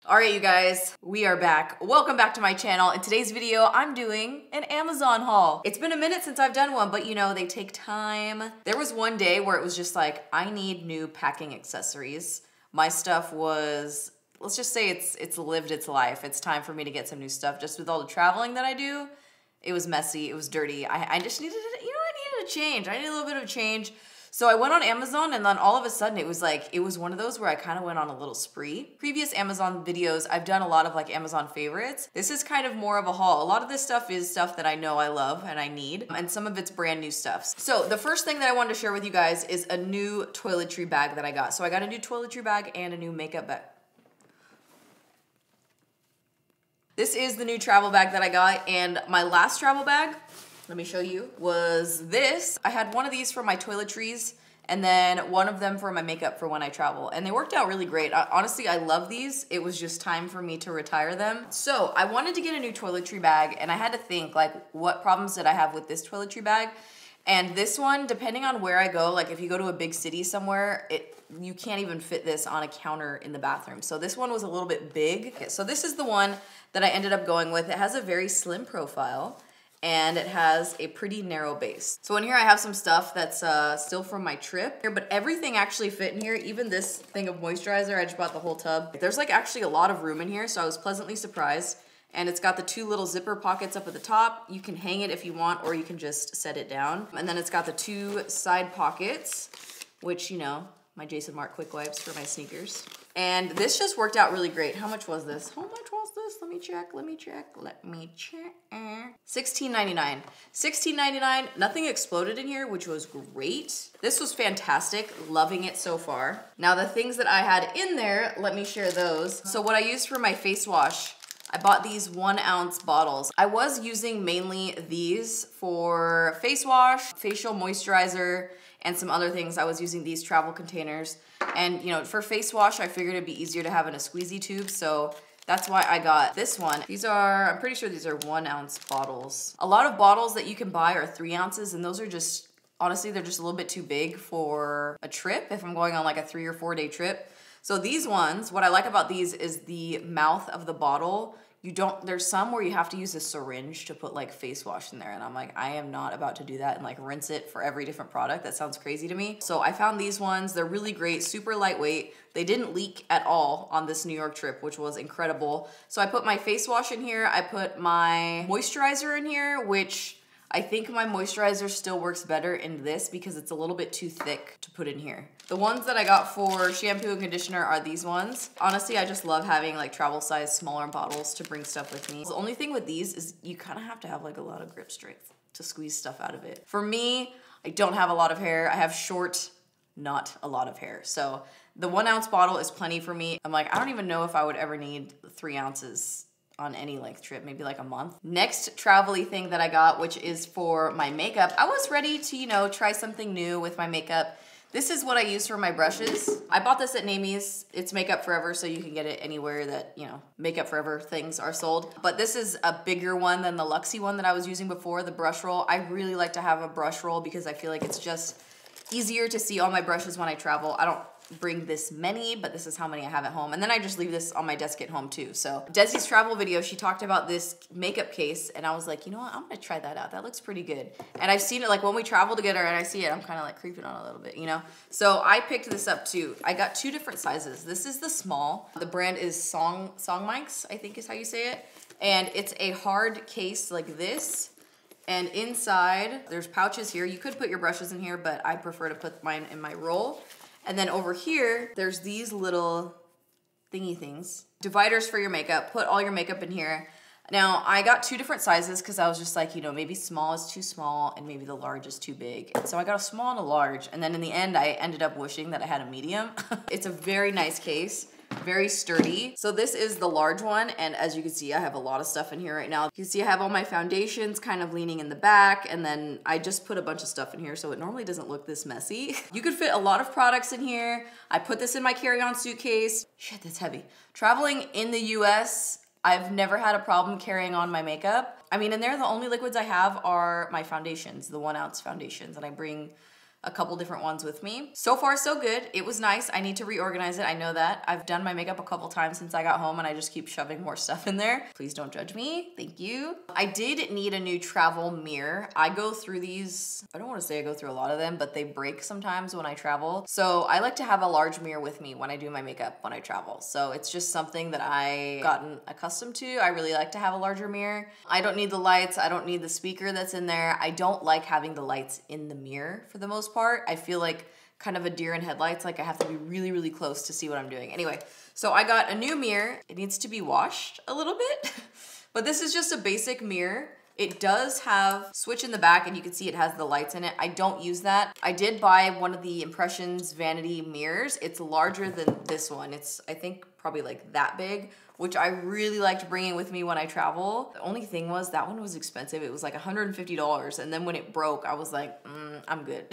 All right, you guys, we are back. Welcome back to my channel. In today's video, I'm doing an Amazon haul. It's been a minute since I've done one, but you know, they take time. There was one day where it was just like, I need new packing accessories. My stuff was, let's just say it's lived its life. It's time for me to get some new stuff. Just with all the traveling that I do, it was messy, it was dirty. I just needed, I needed a change. I needed a little bit of a change. So I went on Amazon and then all of a sudden it was one of those where I kind of went on a little spree. Previous Amazon videos, I've done a lot of like Amazon favorites. This is kind of more of a haul. A lot of this stuff is stuff that I know I love and I need, and some of it's brand new stuff. So the first thing that I wanted to share with you guys is a new toiletry bag that I got. So I got a new toiletry bag and a new makeup bag. This is the new travel bag that I got, and my last travel bag, let me show you, was this. I had one of these for my toiletries and then one of them for my makeup for when I travel. And they worked out really great. Honestly, I love these. It was just time for me to retire them. So I wanted to get a new toiletry bag and I had to think like, what problems did I have with this toiletry bag? And this one, depending on where I go, like if you go to a big city somewhere, you can't even fit this on a counter in the bathroom. So this one was a little bit big. Okay, so this is the one that I ended up going with. It has a very slim profile and it has a pretty narrow base. So in here I have some stuff that's still from my trip here, but everything actually fit in here. Even this thing of moisturizer, I just bought the whole tub. There's like actually a lot of room in here, so I was pleasantly surprised. And it's got the two little zipper pockets up at the top. You can hang it if you want, or you can just set it down. And then it's got the two side pockets, which, you know, my Jason Mark quick wipes for my sneakers. And this just worked out really great. How much was this? How much was this? Let me check. $16.99. $16.99. Nothing exploded in here, which was great. This was fantastic. Loving it so far. Now the things that I had in there, let me share those. So what I used for my face wash, I bought these 1 ounce bottles. I was using mainly these for face wash, facial moisturizer, and some other things. I was using these travel containers. And you know, for face wash, I figured it'd be easier to have in a squeezy tube, so that's why I got this one. These are, I'm pretty sure these are 1 ounce bottles. A lot of bottles that you can buy are 3 ounces, and those are just, honestly, they're just a little bit too big for a trip if I'm going on like a 3 or 4 day trip. So these ones, what I like about these is the mouth of the bottle. There's some where you have to use a syringe to put like face wash in there, and I'm like, I am not about to do that and like rinse it for every different product. That sounds crazy to me. So I found these ones. They're really great, super lightweight. They didn't leak at all on this New York trip, which was incredible. So I put my face wash in here. I put my moisturizer in here, which I think my moisturizer still works better in this because it's a little bit too thick to put in here. The ones that I got for shampoo and conditioner are these ones. Honestly, I just love having like travel size smaller bottles to bring stuff with me. The only thing with these is you kind of have to have like a lot of grip strength to squeeze stuff out of it. For me, I don't have a lot of hair. I have short, not a lot of hair. So the 1 ounce bottle is plenty for me. I'm like, I don't even know if I would ever need 3 ounces on any length trip, maybe like a month. Next travel-y thing that I got, which is for my makeup. I was ready to, you know, try something new with my makeup. This is what I use for my brushes. I bought this at Namie's. It's Makeup Forever, so you can get it anywhere that, you know, Makeup Forever things are sold. But this is a bigger one than the Luxie one that I was using before, the brush roll. I really like to have a brush roll because I feel like it's just easier to see all my brushes when I travel. I don't bring this many, but this is how many I have at home. And then I just leave this on my desk at home too. So Desi's travel video, she talked about this makeup case and I was like, you know what, I'm gonna try that out. That looks pretty good. And I've seen it like when we travel together and I see it, I'm kind of like creeping on a little bit, you know? So I picked this up too. I got 2 different sizes. This is the small. The brand is Song Mics, I think is how you say it. And it's a hard case like this. And inside, there's pouches here. You could put your brushes in here, but I prefer to put mine in my roll. And then over here, there's these little thingy things. Dividers for your makeup. Put all your makeup in here. Now, I got 2 different sizes because I was just like, you know, maybe small is too small and maybe the large is too big. So I got a small and a large. And then in the end, I ended up wishing that I had a medium. It's a very nice case. Very sturdy. So this is the large one, and as you can see, I have a lot of stuff in here right now. You can see I have all my foundations kind of leaning in the back, and then I just put a bunch of stuff in here, so it normally doesn't look this messy. You could fit a lot of products in here. I put this in my carry-on suitcase. Shit, that's heavy. Traveling in the US, I've never had a problem carrying on my makeup. I mean, in there, the only liquids I have are my foundations, the 1 ounce foundations, and I bring a couple different ones with me. So far, so good. It was nice. I need to reorganize it. I know that. I've done my makeup a couple times since I got home and I just keep shoving more stuff in there. Please don't judge me. Thank you. I did need a new travel mirror. I go through these, I don't want to say I go through a lot of them, but they break sometimes when I travel. So I like to have a large mirror with me when I do my makeup when I travel. So it's just something that I gotten accustomed to. I really like to have a larger mirror. I don't need the lights. I don't need the speaker that's in there. I don't like having the lights in the mirror for the most part. I feel like kind of a deer in headlights, like I have to be really, really close to see what I'm doing. Anyway, so I got a new mirror. It needs to be washed a little bit, but this is just a basic mirror. It does have switch in the back and you can see it has the lights in it. I don't use that. I did buy one of the Impressions vanity mirrors. It's larger than this one. It's, I think, probably like that big, which I really liked bringing with me when I travel. The only thing was that one was expensive. It was like $150. And then when it broke, I was like, I'm good.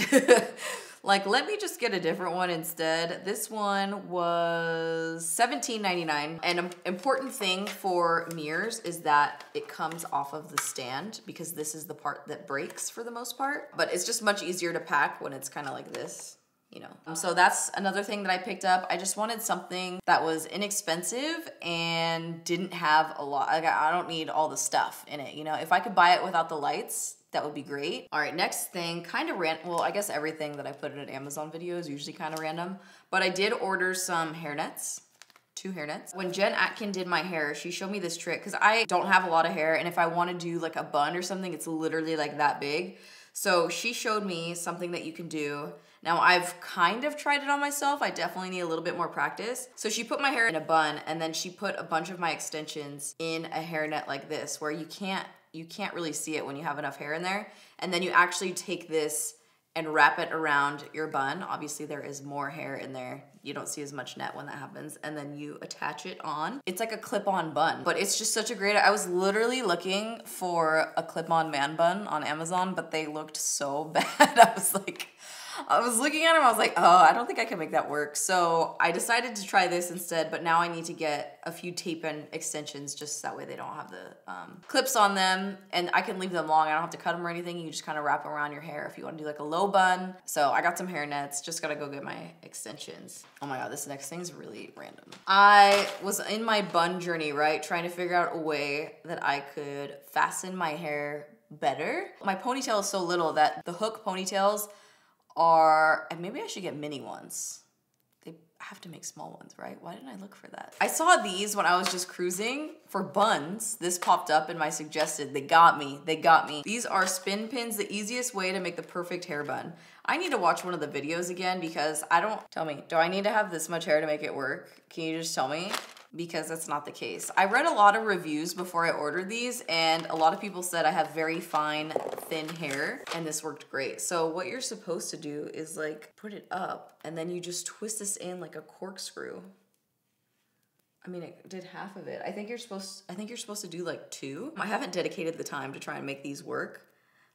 Like, let me just get a different one instead. This one was $17.99. And an important thing for mirrors is that it comes off of the stand because this is the part that breaks for the most part. But it's just much easier to pack when it's kind of like this, you know. So that's another thing that I picked up. I just wanted something that was inexpensive and didn't have a lot. Like, I don't need all the stuff in it, you know. If I could buy it without the lights, that would be great. All right, next thing, kind of well, I guess everything that I put in an Amazon video is usually kind of random, but I did order some hairnets, 2 hairnets. When Jen Atkin did my hair, she showed me this trick because I don't have a lot of hair, and if I want to do like a bun or something, it's literally like that big. So she showed me something that you can do. Now I've kind of tried it on myself. I definitely need a little bit more practice. So she put my hair in a bun and then she put a bunch of my extensions in a hairnet like this where you can't really see it when you have enough hair in there. And then you actually take this and wrap it around your bun. Obviously there is more hair in there. You don't see as much net when that happens. And then you attach it on. It's like a clip-on bun, but it's just such a great, I was literally looking for a clip-on man bun on Amazon, but they looked so bad. I was looking at them, I was like, oh, I don't think I can make that work. So I decided to try this instead, but now I need to get a few tape and extensions just that way they don't have the clips on them, and I can leave them long. I don't have to cut them or anything. You just kind of wrap them around your hair if you want to do like a low bun. So I got some hair nets, just gotta go get my extensions. Oh my God, this next thing's really random. I was in my bun journey, right? Trying to figure out a way that I could fasten my hair better. My ponytail is so little that the hook ponytails are, and maybe I should get mini ones. They have to make small ones, right? Why didn't I look for that? I saw these when I was just cruising for buns. This popped up in my suggested. They got me. These are spin pins, the easiest way to make the perfect hair bun. I need to watch one of the videos again because tell me, do I need to have this much hair to make it work? Can you just tell me? Because that's not the case. I read a lot of reviews before I ordered these and a lot of people said I have very fine, thin hair and this worked great. So what you're supposed to do is like put it up and then you just twist this in like a corkscrew. I mean, it did half of it. I think you're supposed to do like 2. I haven't dedicated the time to try and make these work,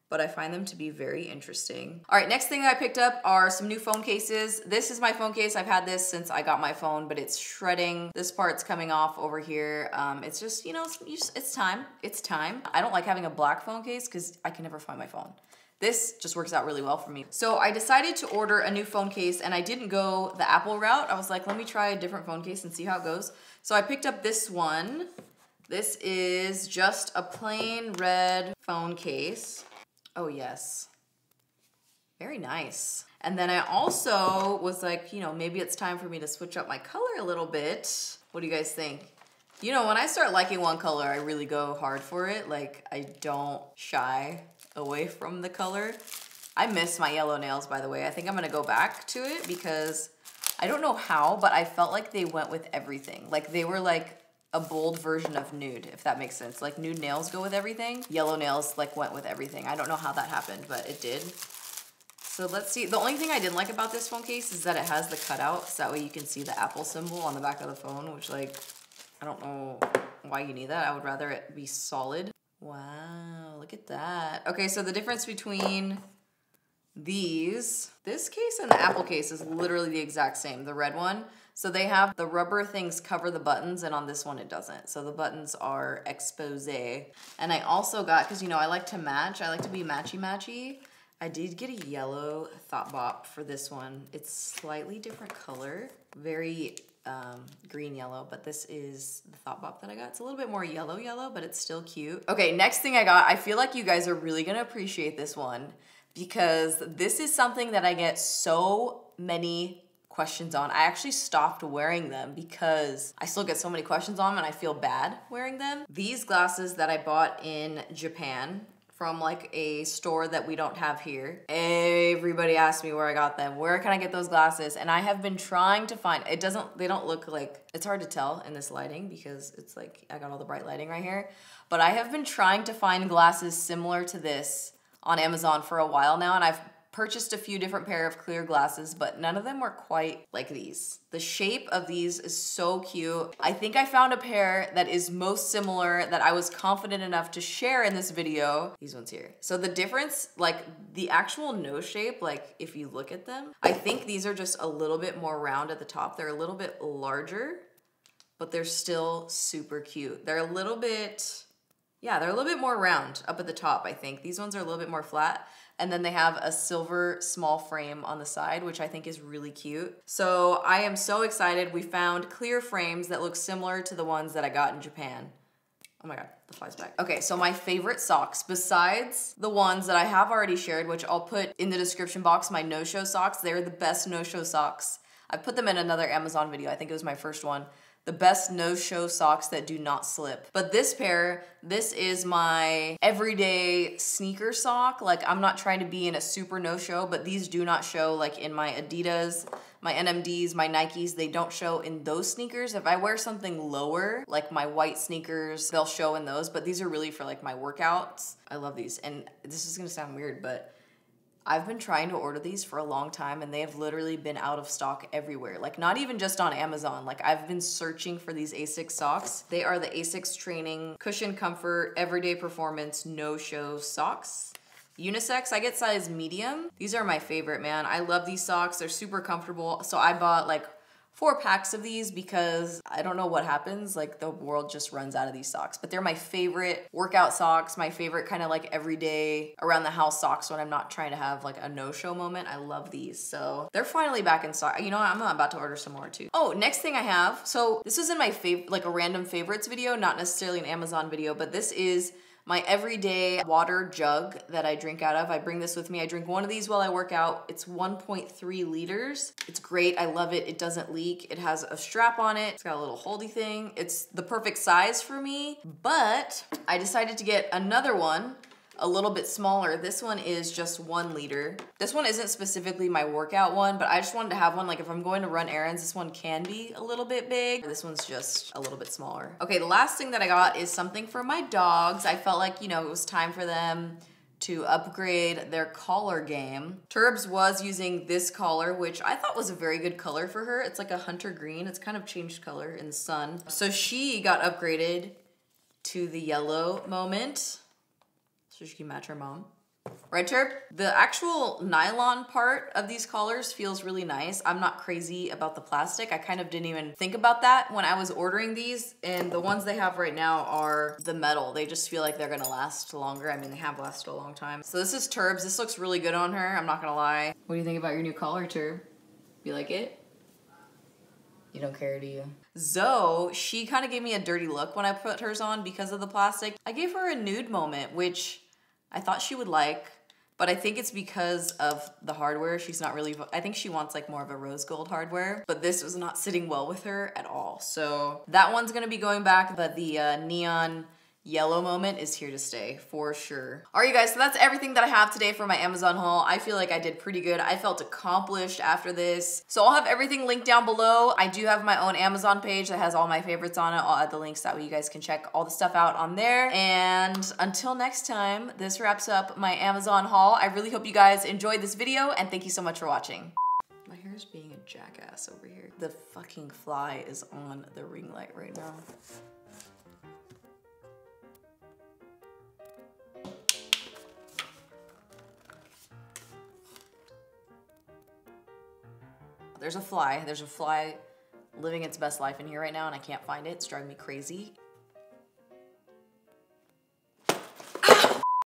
but I find them to be very interesting. All right, next thing that I picked up are some new phone cases. This is my phone case. I've had this since I got my phone, but it's shredding. This part's coming off over here. It's just, you know, it's time. It's time. I don't like having a black phone case because I can never find my phone. This just works out really well for me. So I decided to order a new phone case and I didn't go the Apple route. I was like, let me try a different phone case and see how it goes. So I picked up this one. This is just a plain red phone case. Oh yes, very nice. And then I also was like, you know, maybe it's time for me to switch up my color a little bit. What do you guys think? You know, when I start liking one color, I really go hard for it. Like, I don't shy away from the color. I miss my yellow nails, by the way. I think I'm gonna go back to it because I don't know how, but I felt like they went with everything. Like, they were like a bold version of nude, if that makes sense. Like, nude nails go with everything. Yellow nails like went with everything. I don't know how that happened, but it did. So let's see. The only thing I didn't like about this phone case is that it has the cutout, so that way you can see the Apple symbol on the back of the phone, which, like, I don't know why you need that. I would rather it be solid. Wow, look at that. Okay, so the difference between this case and the Apple case is literally the exact same, the red one. So they have the rubber things cover the buttons, and on this one it doesn't. So the buttons are expose. And I also got, because you know I like to match, I like to be matchy-matchy. I did get a yellow Thought Bop for this one. It's slightly different color, very green yellow, but this is the Thought Bop that I got. It's a little bit more yellow, but it's still cute. Okay, next thing I got, I feel like you guys are really gonna appreciate this one because this is something that I get so many questions on. I actually stopped wearing them because I still get so many questions on them and I feel bad wearing them. These glasses that I bought in Japan from like a store that we don't have here. Everybody asked me where I got them. Where can I get those glasses? And I have been trying to find, they don't look like, it's hard to tell in this lighting because it's like, I got all the bright lighting right here. But I have been trying to find glasses similar to this on Amazon for a while now, and I've purchased a few different pair of clear glasses, but none of them were quite like these. The shape of these is so cute. I think I found a pair that is most similar that I was confident enough to share in this video. These ones here. So the difference, like the actual nose shape, like if you look at them, I think these are just a little bit more round at the top. They're a little bit larger, but they're still super cute. They're a little bit, yeah, they're a little bit more round up at the top, I think. These ones are a little bit more flat. And then they have a silver small frame on the side, which I think is really cute. So I am so excited. We found clear frames that look similar to the ones that I got in Japan. Oh my God, the fly's back. Okay, so my favorite socks, besides the ones that I have already shared, which I'll put in the description box, my no-show socks. They're the best no-show socks. I put them in another Amazon video. I think it was my first one. The best no-show socks that do not slip. But this pair, this is my everyday sneaker sock. Like I'm not trying to be in a super no-show, but these do not show like in my Adidas, my NMDs, my Nikes, they don't show in those sneakers. If I wear something lower, like my white sneakers, they'll show in those, but these are really for like my workouts. I love these. And this is gonna sound weird, but I've been trying to order these for a long time and they have literally been out of stock everywhere. Like not even just on Amazon. Like I've been searching for these Asics socks. They are the Asics Training Cushion Comfort Everyday Performance No-Show Socks. Unisex, I get size medium. These are my favorite, man. I love these socks. They're super comfortable. So I bought like 4 packs of these because I don't know what happens, like the world just runs out of these socks, but they're my favorite workout socks, my favorite kind of like everyday around the house socks when I'm not trying to have like a no-show moment. I love these. So they're finally back in stock. You know what? I'm about to order some more too. Oh, next thing I have, so this is in my like a random favorites video, not necessarily an Amazon video, but this is my everyday water jug that I drink out of. I bring this with me. I drink one of these while I work out. It's 1.3 liters. It's great. I love it. It doesn't leak. It has a strap on it. It's got a little holdy thing. It's the perfect size for me, but I decided to get another one a little bit smaller. This one is just 1 liter. This one isn't specifically my workout one, but I just wanted to have one, like if I'm going to run errands, this one can be a little bit big. This one's just a little bit smaller. Okay, the last thing that I got is something for my dogs. I felt like, you know, it was time for them to upgrade their collar game. Turbs was using this collar, which I thought was a very good color for her. It's like a hunter green. It's kind of changed color in the sun. So she got upgraded to the yellow moment, so she can match her mom. Right, Turb? The actual nylon part of these collars feels really nice. I'm not crazy about the plastic. I kind of didn't even think about that when I was ordering these, and the ones they have right now are the metal. They just feel like they're gonna last longer. I mean, they have lasted a long time. So this is Turbs. This looks really good on her, I'm not gonna lie. What do you think about your new collar, Turb? You like it? You don't care, do you? Zoe, she kind of gave me a dirty look when I put hers on because of the plastic. I gave her a nude moment, which I thought she would like, but I think it's because of the hardware. She's not really, I think she wants like more of a rose gold hardware, but this was not sitting well with her at all. So that one's gonna be going back, but the neon yellow moment is here to stay for sure. All right, you guys, so that's everything that I have today for my Amazon haul. I feel like I did pretty good. I felt accomplished after this. So I'll have everything linked down below. I do have my own Amazon page that has all my favorites on it. I'll add the links that way you guys can check all the stuff out on there. And until next time, this wraps up my Amazon haul. I really hope you guys enjoyed this video, and thank you so much for watching. My hair is being a jackass over here. The fucking fly is on the ring light right now. There's a fly living its best life in here right now and I can't find it. It's driving me crazy.